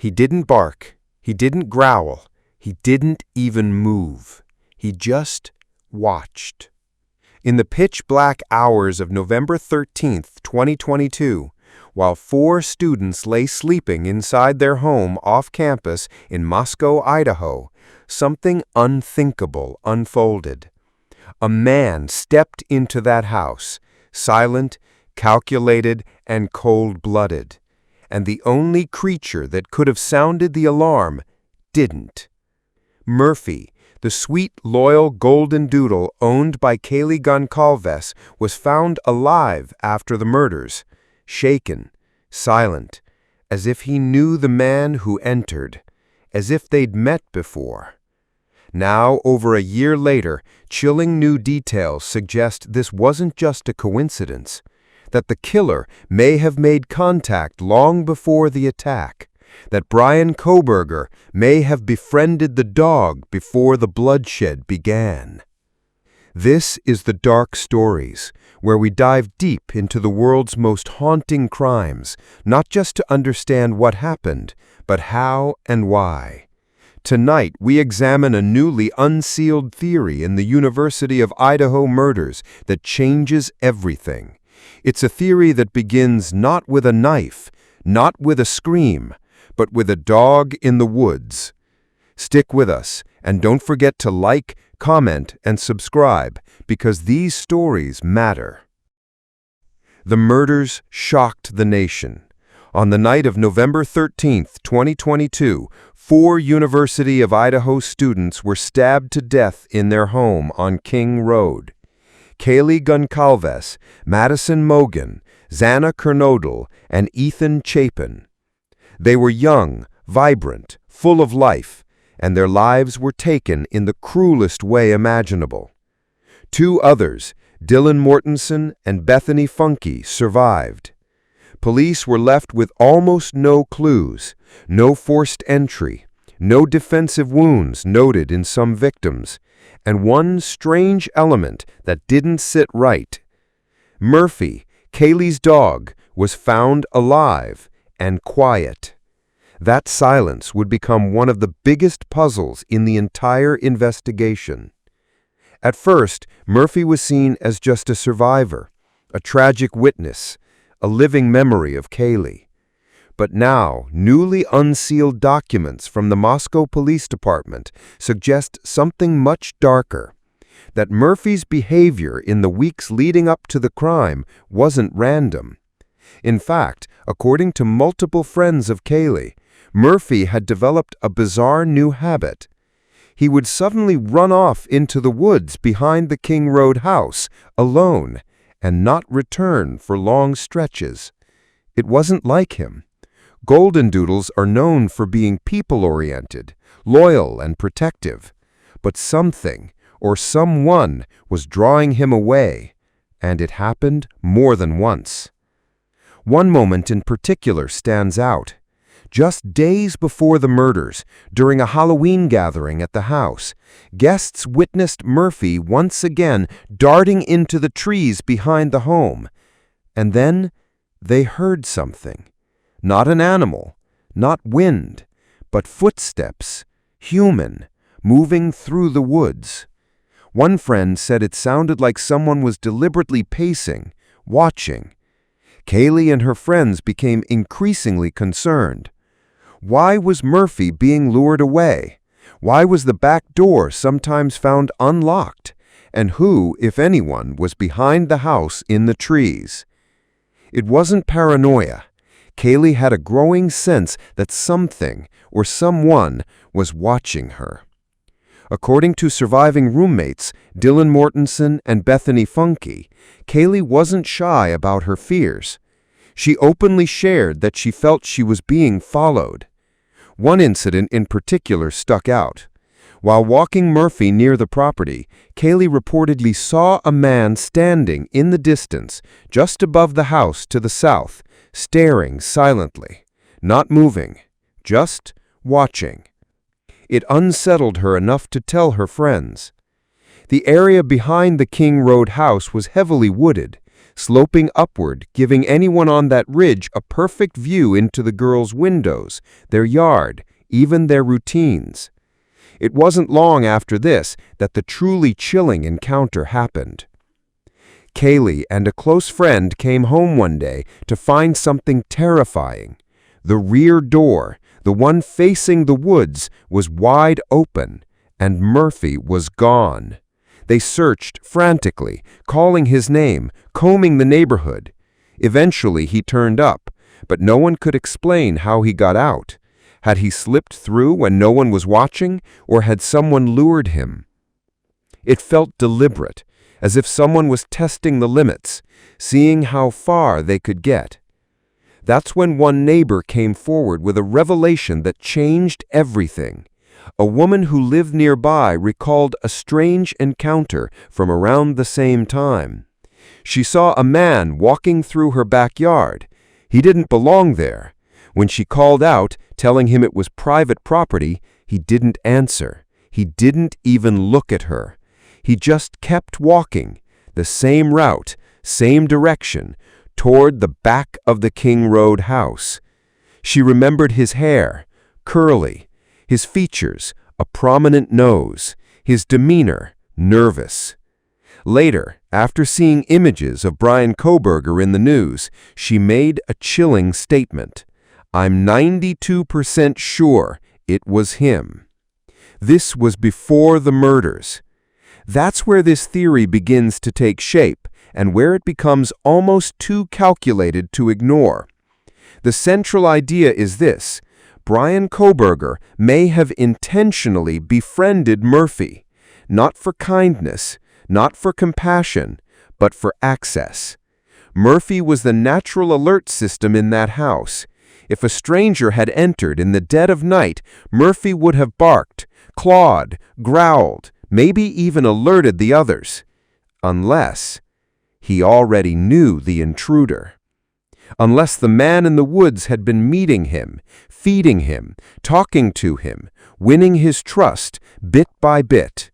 He didn't bark. He didn't growl. He didn't even move. He just watched. In the pitch-black hours of November 13th, 2022, while 4 students lay sleeping inside their home off campus in Moscow, Idaho, something unthinkable unfolded. A man stepped into that house, silent, calculated, and cold-blooded, and the only creature that could have sounded the alarm didn't. Murphy, the sweet, loyal golden doodle owned by Kaylee Goncalves, was found alive after the murders, shaken, silent, as if he knew the man who entered, as if they'd met before. Now, over a year later, chilling new details suggest this wasn't just a coincidence, that the killer may have made contact long before the attack, that Bryan Kohberger may have befriended the dog before the bloodshed began. This is The Dark Stories, where we dive deep into the world's most haunting crimes, not just to understand what happened, but how and why. Tonight, we examine a newly unsealed theory in the University of Idaho murders that changes everything. It's a theory that begins not with a knife, not with a scream, but with a dog in the woods. Stick with us, and don't forget to like, comment, and subscribe, because these stories matter. The murders shocked the nation. On the night of November 13, 2022, 4 University of Idaho students were stabbed to death in their home on King Road. Kaylee Goncalves, Madison Mogan, Xana Kernodle, and Ethan Chapin. They were young, vibrant, full of life, and their lives were taken in the cruelest way imaginable. 2 others, Dylan Mortensen and Bethany Funke, survived. Police were left with almost no clues, no forced entry, no defensive wounds noted in some victims, and one strange element that didn't sit right. Murphy, Kaylee's dog, was found alive and quiet. That silence would become one of the biggest puzzles in the entire investigation. At first, Murphy was seen as just a survivor, a tragic witness, a living memory of Kaylee. But now, newly unsealed documents from the Moscow Police Department suggest something much darker, that Murphy's behavior in the weeks leading up to the crime wasn't random. In fact, according to multiple friends of Kaylee, Murphy had developed a bizarre new habit. He would suddenly run off into the woods behind the King Road house, alone, and not return for long stretches. It wasn't like him. Golden doodles are known for being people-oriented, loyal and protective. But something, or someone, was drawing him away, and it happened more than once. One moment in particular stands out. Just days before the murders, during a Halloween gathering at the house, guests witnessed Murphy once again darting into the trees behind the home. And then they heard something. Not an animal, not wind, but footsteps, human, moving through the woods. One friend said it sounded like someone was deliberately pacing, watching. Kaylee and her friends became increasingly concerned. Why was Murphy being lured away? Why was the back door sometimes found unlocked? And who, if anyone, was behind the house in the trees? It wasn't paranoia. Kaylee had a growing sense that something or someone was watching her. According to surviving roommates, Dylan Mortensen and Bethany Funke, Kaylee wasn't shy about her fears. She openly shared that she felt she was being followed. One incident in particular stuck out. While walking Murphy near the property, Kaylee reportedly saw a man standing in the distance, just above the house to the south, staring silently, not moving, just watching. It unsettled her enough to tell her friends. The area behind the King Road house was heavily wooded, sloping upward, giving anyone on that ridge a perfect view into the girls' windows, their yard, even their routines. It wasn't long after this that the truly chilling encounter happened. Kaylee and a close friend came home one day to find something terrifying. The rear door, the one facing the woods, was wide open, and Murphy was gone. They searched frantically, calling his name, combing the neighborhood. Eventually he turned up, but no one could explain how he got out. Had he slipped through when no one was watching, or had someone lured him? It felt deliberate, as if someone was testing the limits, seeing how far they could get. That's when one neighbor came forward with a revelation that changed everything. A woman who lived nearby recalled a strange encounter from around the same time. She saw a man walking through her backyard. He didn't belong there. When she called out, telling him it was private property, he didn't answer. He didn't even look at her. He just kept walking, the same route, same direction, toward the back of the King Road house. She remembered his hair, curly, his features, a prominent nose, his demeanor, nervous. Later, after seeing images of Bryan Kohberger in the news, she made a chilling statement. "I'm 92% sure it was him." This was before the murders. That's where this theory begins to take shape and where it becomes almost too calculated to ignore. The central idea is this: Bryan Kohberger may have intentionally befriended Murphy, not for kindness, not for compassion, but for access. Murphy was the natural alert system in that house. If a stranger had entered in the dead of night, Murphy would have barked, clawed, growled, maybe even alerted the others. Unless he already knew the intruder. Unless the man in the woods had been meeting him, feeding him, talking to him, winning his trust bit by bit.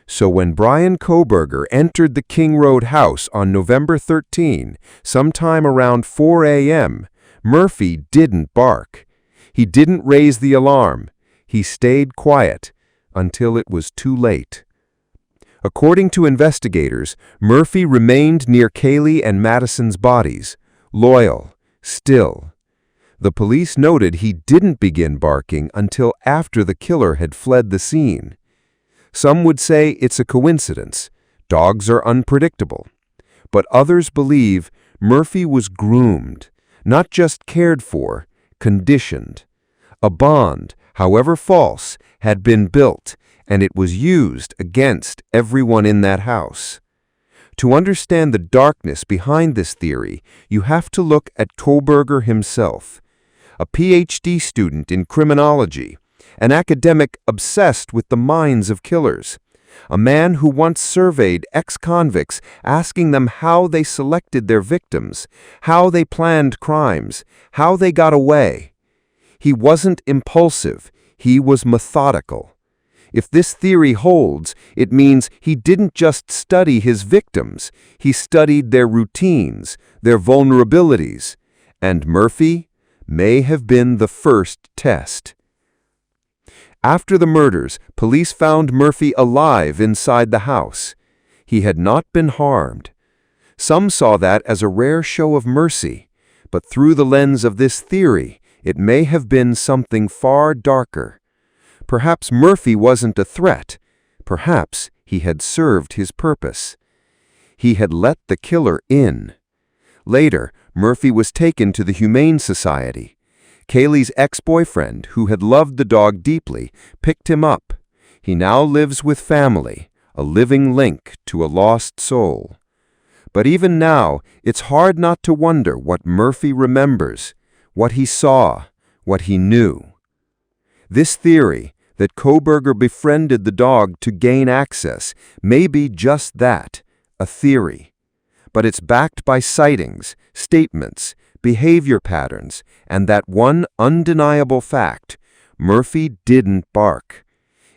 So when Bryan Kohberger entered the King Road house on November 13, sometime around 4 a.m., Murphy didn't bark. He didn't raise the alarm. He stayed quiet until it was too late. According to investigators, Murphy remained near Kaylee and Madison's bodies, loyal, still. The police noted he didn't begin barking until after the killer had fled the scene. Some would say it's a coincidence. Dogs are unpredictable. But others believe Murphy was groomed, not just cared for, conditioned. A bond, however false, had been built, and it was used against everyone in that house. To understand the darkness behind this theory, you have to look at Kohberger himself, a PhD student in criminology, an academic obsessed with the minds of killers, a man who once surveyed ex-convicts asking them how they selected their victims, how they planned crimes, how they got away. He wasn't impulsive, he was methodical. If this theory holds, it means he didn't just study his victims, he studied their routines, their vulnerabilities, and Murphy may have been the first test. After the murders, police found Murphy alive inside the house. He had not been harmed. Some saw that as a rare show of mercy, but through the lens of this theory, it may have been something far darker. Perhaps Murphy wasn't a threat. Perhaps he had served his purpose. He had let the killer in. Later, Murphy was taken to the Humane Society. Kaylee's ex-boyfriend, who had loved the dog deeply, picked him up. He now lives with family, a living link to a lost soul. But even now, it's hard not to wonder what Murphy remembers, what he saw, what he knew. This theory, that Kohberger befriended the dog to gain access, may be just that, a theory. But it's backed by sightings, statements, behavior patterns, and that one undeniable fact: Murphy didn't bark.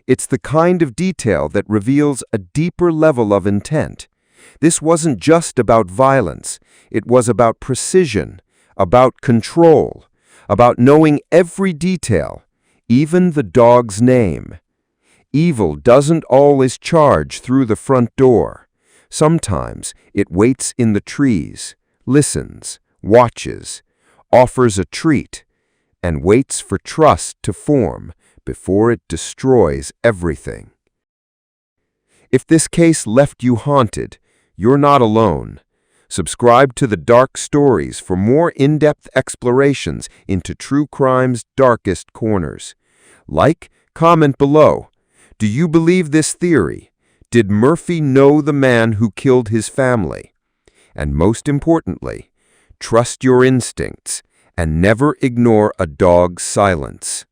It's the kind of detail that reveals a deeper level of intent. This wasn't just about violence. It was about precision, about control, about knowing every detail, even the dog's name. Evil doesn't always charge through the front door. Sometimes it waits in the trees, listens, watches, offers a treat, and waits for trust to form before it destroys everything. If this case left you haunted, you're not alone. Subscribe to The Dark Stories for more in-depth explorations into true crime's darkest corners. Like, comment below. Do you believe this theory? Did Murphy know the man who killed his family? And most importantly, trust your instincts and never ignore a dog's silence.